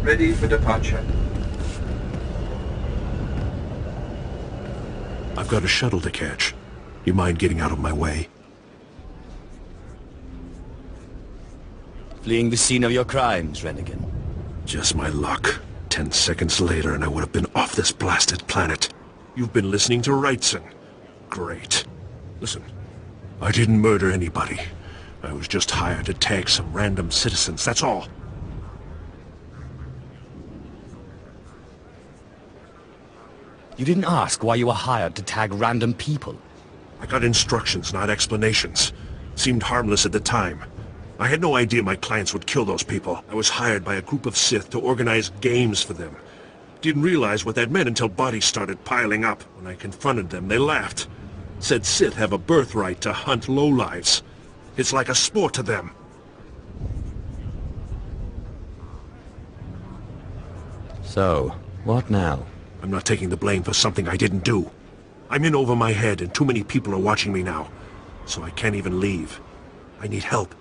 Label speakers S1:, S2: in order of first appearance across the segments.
S1: Ready for departure.
S2: I've got a shuttle to catch. You mind getting out of my way?
S3: Fleeing the scene of your crimes, Renegade.
S2: Just my luck. 10 seconds later and I would have been off this blasted planet. You've been listening to Wrightson. Great. Listen, I didn't murder anybody. I was just hired to tag some random citizens, that's all.
S3: You didn't ask why you were hired to tag random people.
S2: I got instructions, not explanations. Seemed harmless at the time. I had no idea my clients would kill those people. I was hired by a group of Sith to organize games for them. Didn't realize what that meant until bodies started piling up. When I confronted them, they laughed. Said Sith have a birthright to hunt lowlives. It's like a sport to them.
S3: So, what now?
S2: I'm not taking the blame for something I didn't do. I'm in over my head and too many people are watching me now. So I can't even leave. I need help,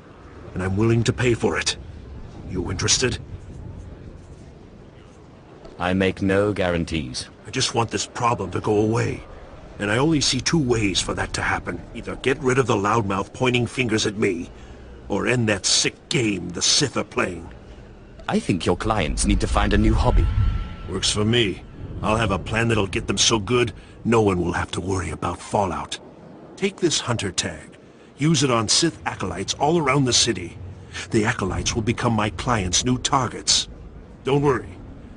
S2: and I'm willing to pay for it. You interested?
S3: I make no guarantees.
S2: I just want this problem to go away. And I only see two ways for that to happen. Either get rid of the loudmouth pointing fingers at me, or end that sick game the Sith are playing.
S3: I think your clients need to find a new hobby.
S2: Works for me. I'll have a plan that'll get them so good, no one will have to worry about fallout. Take this hunter tag. Use it on Sith acolytes all around the city. The acolytes will become my clients' new targets. Don't worry.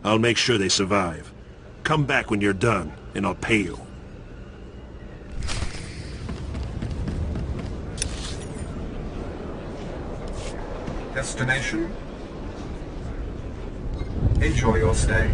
S2: I'll make sure they survive. Come back when you're done, and I'll pay you.
S1: Destination? Enjoy your stay.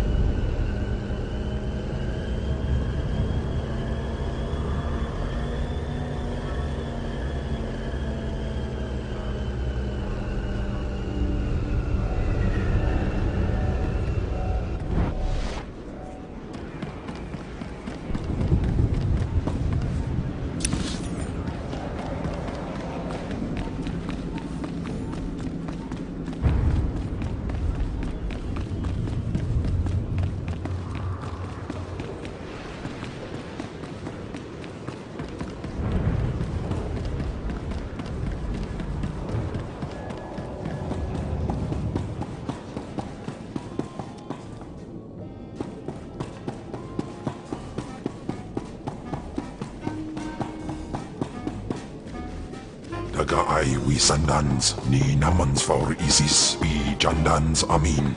S4: Ay wisandans ni namans for isis pi jandans amin.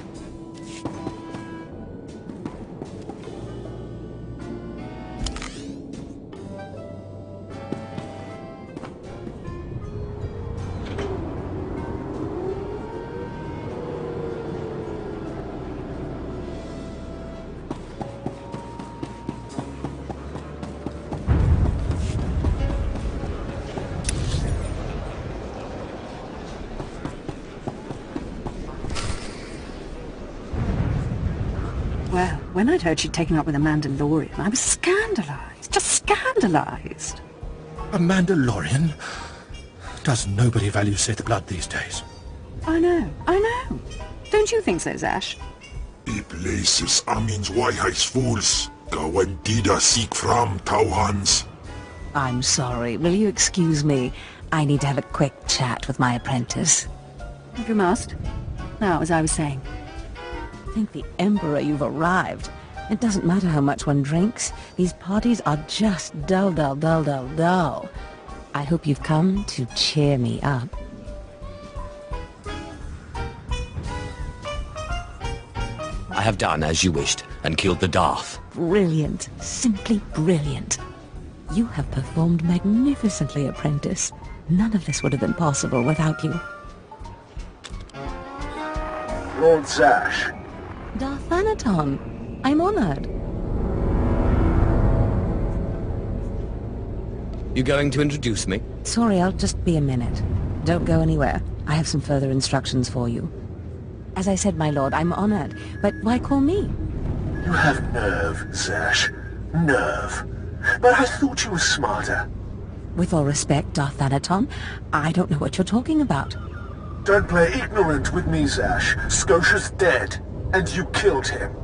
S5: Well, when I'd heard she'd taken up with a Mandalorian, I was scandalized. Just scandalized.
S6: A Mandalorian? Does nobody value Sith blood these days?
S5: I know. Don't you think so, Zash?
S4: I places amins wajhais fools. Gawan dida seek from Tauhans.
S7: I'm sorry. Will you excuse me? I need to have a quick chat with my apprentice.
S5: If you must. Now, as I was saying,
S7: Thank the Emperor you've arrived. It doesn't matter how much one drinks. These parties are just dull. I hope you've come to cheer me up.
S3: I have done as you wished, and killed the Darth.
S7: Brilliant. Simply brilliant. You have performed magnificently, apprentice. None of this would have been possible without you.
S1: Lord Zash.
S7: Darthanaton, I'm honored.
S3: You going to introduce me?
S7: Sorry, I'll just be a minute. Don't go anywhere. I have some further instructions for you. As I said, my lord, I'm honored. But why call me?
S2: You have nerve, Zash. Nerve. But I thought you were smarter.
S7: With all respect, Darthanaton, I don't know what you're talking about.
S2: Don't play ignorant with me, Zash. Scotia's dead.
S1: and you killed him.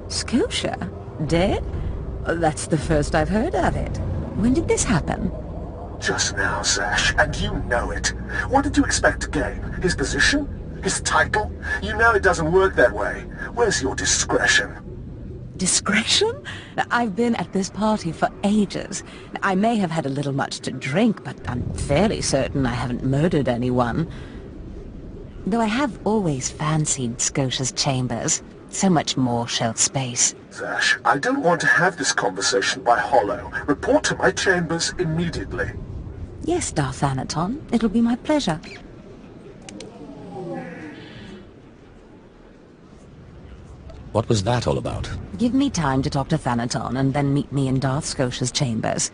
S7: Scotia? Dead? That's the first I've heard of it. When did this happen?
S1: Just now, Zash, and you know it. What did you expect to gain? His position? His title? You know it doesn't work that way. Where's your discretion?
S7: Discretion? I've been at this party for ages. I may have had a little much to drink, but I'm fairly certain I haven't murdered anyone. Though I have always fancied Scotia's chambers. So much more shelf space.
S1: Zash, I don't want to have this conversation by hollow. Report to my chambers immediately.
S7: Yes, Darth Thanaton. It'll be my pleasure.
S3: What was that all about?
S7: Give me time to talk to Thanaton, and then meet me in Darth Scotia's chambers.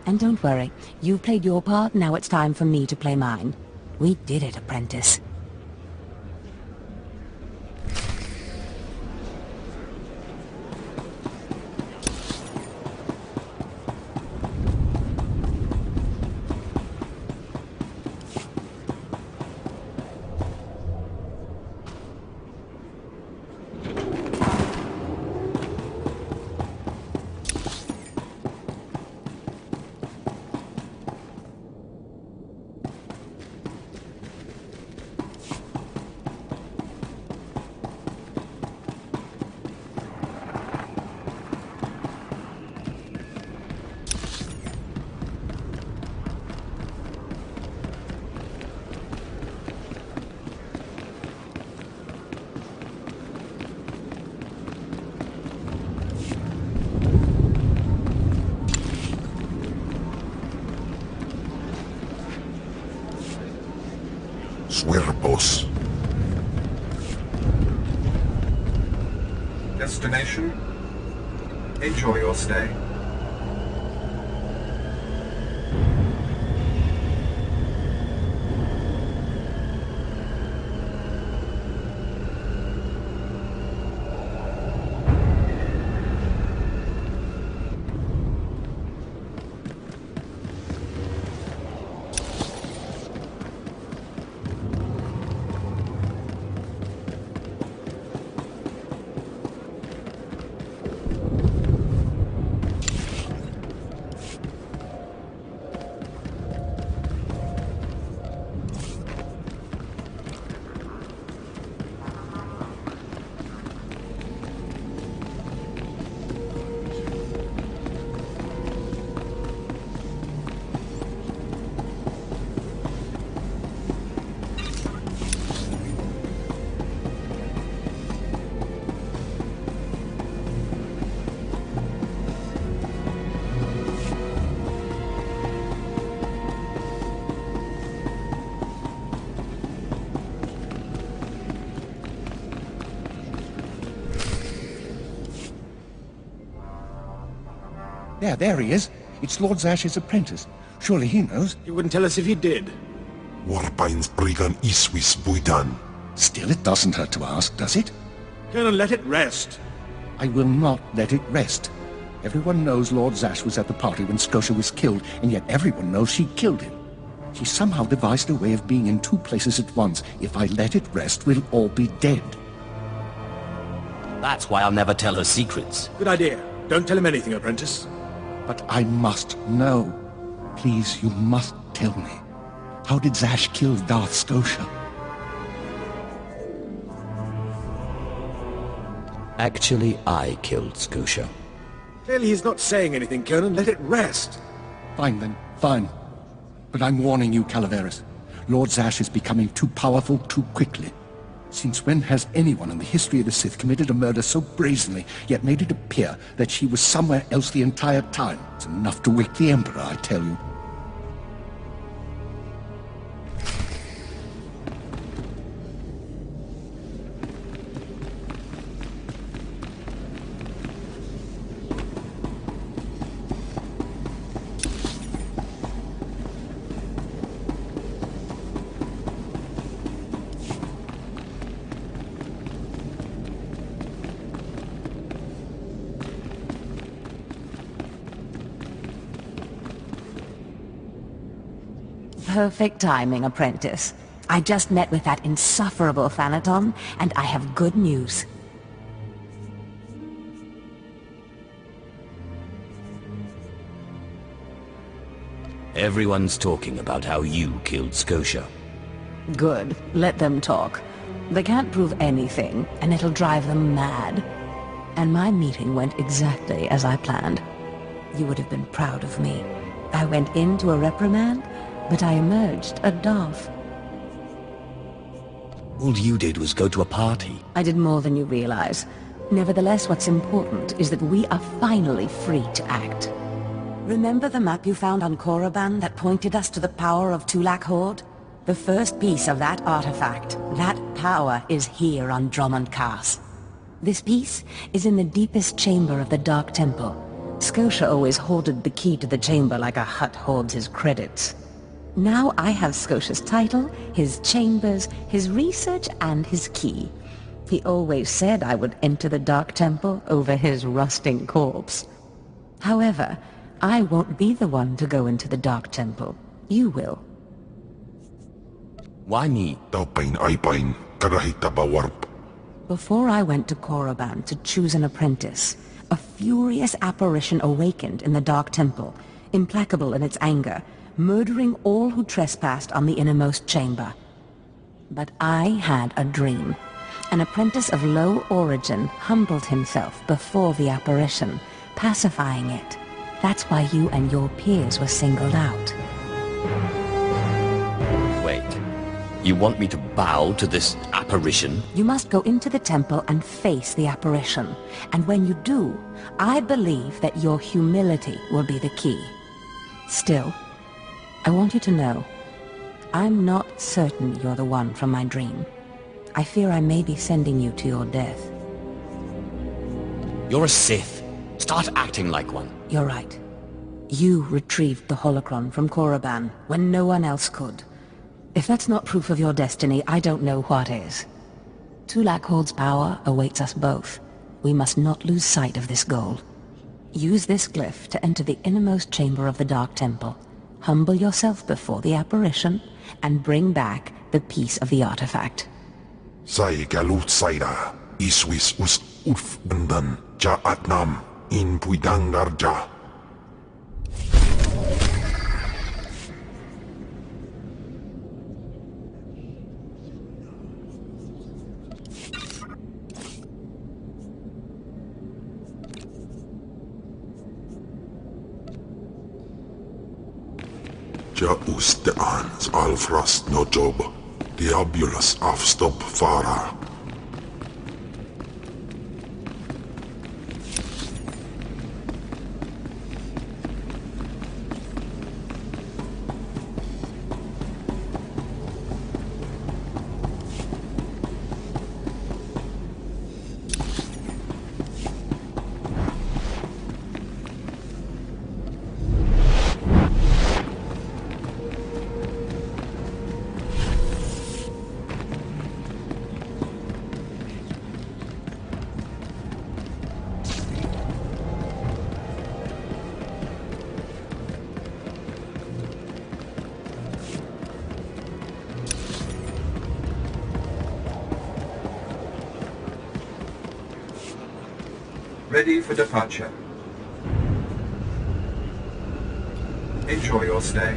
S7: And don't worry, you've played your part, now it's time for me to play mine. We did it, apprentice.
S4: Swear, boss.
S1: Destination? Enjoy your stay.
S6: There he is. It's Lord Zash's apprentice. Surely he knows.
S2: You wouldn't tell us if he did.
S4: Warpines brigan iswis buidan.
S6: Still, it doesn't hurt to ask, does it?
S2: Colonel, let it rest.
S6: I will not let it rest. Everyone knows Lord Zash was at the party when Scotia was killed, and yet everyone knows she killed him. She somehow devised a way of being in two places at once. If I let it rest, we'll all be dead.
S3: That's why I'll never tell her secrets.
S2: Good idea. Don't tell him anything, apprentice.
S6: But I must know. Please, you must tell me. How did Zash kill Darth Scotia?
S3: Actually, I killed Scotia.
S2: Clearly he's not saying anything, Colonel. Let it rest.
S6: Fine then, fine. But I'm warning you, Calaveras. Lord Zash is becoming too powerful too quickly. Since when has anyone in the history of the Sith committed a murder so brazenly, yet made it appear that she was somewhere else the entire time? It's enough to wake the Emperor, I tell you.
S7: Perfect timing, apprentice. I just met with that insufferable Thanaton, and I have good news.
S3: Everyone's talking about how you killed Scotia.
S7: Good. Let them talk. They can't prove anything, and it'll drive them mad. And my meeting went exactly as I planned. You would have been proud of me. I went into a reprimand, but I emerged a Darth.
S3: All you did was go to a party.
S7: I did more than you realize. Nevertheless, what's important is that we are finally free to act. Remember the map you found on Korriban that pointed us to the power of Tulak Horde? The first piece of that artifact, that power, is here on Drummond Cast. This piece is in the deepest chamber of the Dark Temple. Scotia always hoarded the key to the chamber like a Hutt hoards his credits. Now I have Scotia's title, his chambers, his research, and his key. He always said I would enter the Dark Temple over his rusting corpse. However, I won't be the one to go into the Dark Temple. You will.
S3: Why me?
S7: Before I went to Korriban to choose an apprentice, a furious apparition awakened in the Dark Temple, implacable in its anger, murdering all who trespassed on the innermost chamber. But I had a dream. An apprentice of low origin humbled himself before the apparition, pacifying it. That's why you and your peers were singled out.
S3: Wait. You want me to bow to this apparition?
S7: You must go into the temple and face the apparition. And when you do, I believe that your humility will be the key. Still, I want you to know, I'm not certain you're the one from my dream. I fear I may be sending you to your death.
S3: You're a Sith. Start acting like one.
S7: You're right. You retrieved the holocron from Korriban when no one else could. If that's not proof of your destiny, I don't know what is. Tulak Horde's power awaits us both. We must not lose sight of this goal. Use this glyph to enter the innermost chamber of the Dark Temple. Humble yourself before the apparition, and bring back the piece of the artifact.
S4: Sai galut saira, iswis us ulf bandan, ja atnam, in puidangarja. Ja usteans alfrast no job, diabulus afstop fara.
S8: Ready for departure. Enjoy your stay.